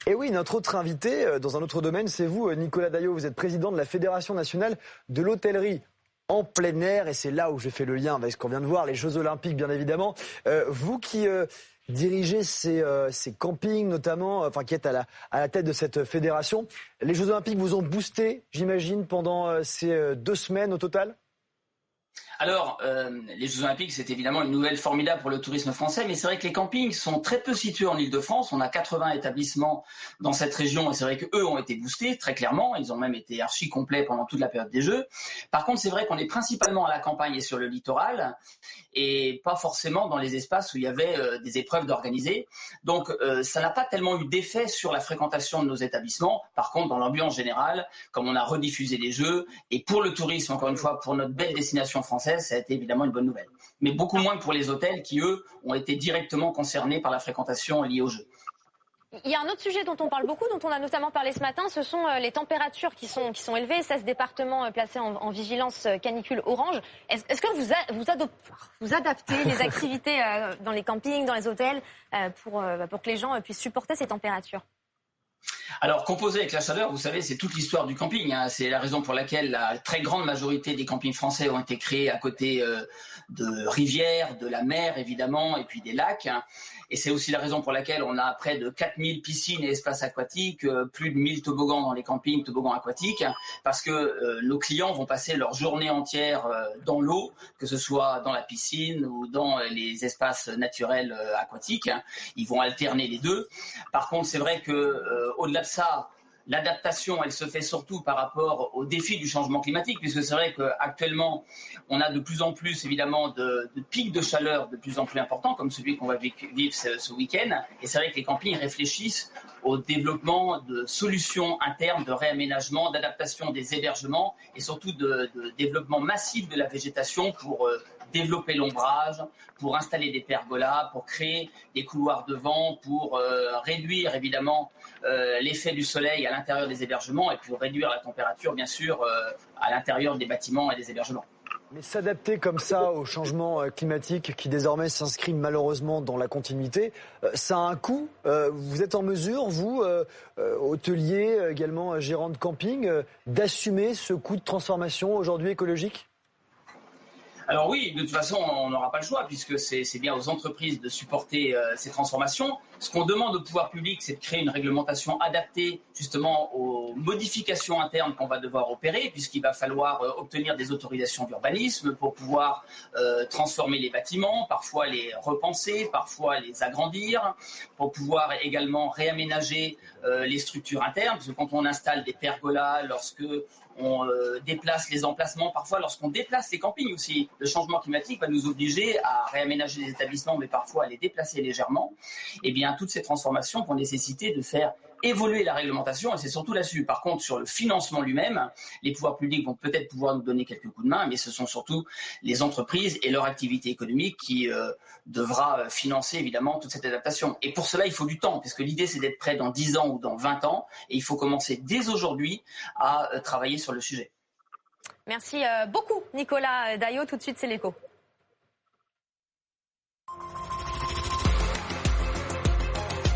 Et oui, notre autre invité, dans un autre domaine, c'est vous, Nicolas Daillot. Vous êtes président de la Fédération nationale de l'hôtellerie en plein air. Et c'est là où j'ai fait le lien avec ce qu'on vient de voir, les Jeux Olympiques, bien évidemment. Vous qui dirigez ces campings, notamment, enfin qui êtes à la tête de cette fédération, les Jeux Olympiques vous ont boosté, j'imagine, pendant ces 2 semaines au total ? Alors, les Jeux Olympiques, c'est évidemment une nouvelle formidable pour le tourisme français, mais c'est vrai que les campings sont très peu situés en Île-de-France. On a 80 établissements dans cette région et c'est vrai qu'eux ont été boostés, très clairement. Ils ont même été archi complets pendant toute la période des Jeux. Par contre, c'est vrai qu'on est principalement à la campagne et sur le littoral et pas forcément dans les espaces où il y avait des épreuves d'organiser. Donc, ça n'a pas tellement eu d'effet sur la fréquentation de nos établissements. Par contre, dans l'ambiance générale, comme on a rediffusé les Jeux et pour le tourisme, encore une fois, pour notre belle destination française, ça a été évidemment une bonne nouvelle. Mais beaucoup moins que pour les hôtels qui, eux, ont été directement concernés par la fréquentation liée aux Jeux. Il y a un autre sujet dont on parle beaucoup, dont on a notamment parlé ce matin, ce sont les températures qui sont élevées. 16 départements placés en vigilance canicule orange. Est-ce que vous adaptez les activités dans les campings, dans les hôtels, pour que les gens puissent supporter ces températures ? Alors, composer avec la chaleur, vous savez, c'est toute l'histoire du camping. C'est la raison pour laquelle la très grande majorité des campings français ont été créés à côté de rivières, de la mer, évidemment, et puis des lacs. Et c'est aussi la raison pour laquelle on a près de 4000 piscines et espaces aquatiques, plus de 1000 toboggans dans les campings, toboggans aquatiques, parce que nos clients vont passer leur journée entière dans l'eau, que ce soit dans la piscine ou dans les espaces naturels aquatiques. Ils vont alterner les deux. Par contre, c'est vrai que au-delà de ça, l'adaptation, elle se fait surtout par rapport aux défis du changement climatique, puisque c'est vrai qu'actuellement, on a de plus en plus, évidemment, de pics de chaleur de plus en plus importants, comme celui qu'on va vivre ce week-end. Et c'est vrai que les campings réfléchissent au développement de solutions internes, de réaménagement, d'adaptation des hébergements et surtout de développement massif de la végétation pour développer l'ombrage, pour installer des pergolas, pour créer des couloirs de vent, pour réduire évidemment l'effet du soleil à l'intérieur des hébergements et pour réduire la température, bien sûr, à l'intérieur des bâtiments et des hébergements. Mais s'adapter comme ça au changement climatique qui désormais s'inscrit malheureusement dans la continuité, ça a un coût. Vous êtes en mesure, vous, hôtelier, également gérant de camping, d'assumer ce coût de transformation aujourd'hui écologique ? Alors oui, de toute façon, on n'aura pas le choix puisque c'est bien aux entreprises de supporter ces transformations. Ce qu'on demande au pouvoir public, c'est de créer une réglementation adaptée justement aux modifications internes qu'on va devoir opérer, puisqu'il va falloir obtenir des autorisations d'urbanisme pour pouvoir transformer les bâtiments, parfois les repenser, parfois les agrandir, pour pouvoir également réaménager les structures internes, parce que quand on installe des pergolas, lorsque on déplace les emplacements, parfois lorsqu'on déplace les campings aussi. Le changement climatique va nous obliger à réaménager les établissements, mais parfois à les déplacer légèrement. Eh bien, toutes ces transformations vont nécessiter de faire évoluer la réglementation et c'est surtout là-dessus. Par contre, sur le financement lui-même, les pouvoirs publics vont peut-être pouvoir nous donner quelques coups de main, mais ce sont surtout les entreprises et leur activité économique qui devra financer évidemment toute cette adaptation. Et pour cela, il faut du temps, puisque l'idée c'est d'être prêt dans 10 ans ou dans 20 ans et il faut commencer dès aujourd'hui à travailler sur le sujet. Merci beaucoup Nicolas Daillot, tout de suite c'est l'écho.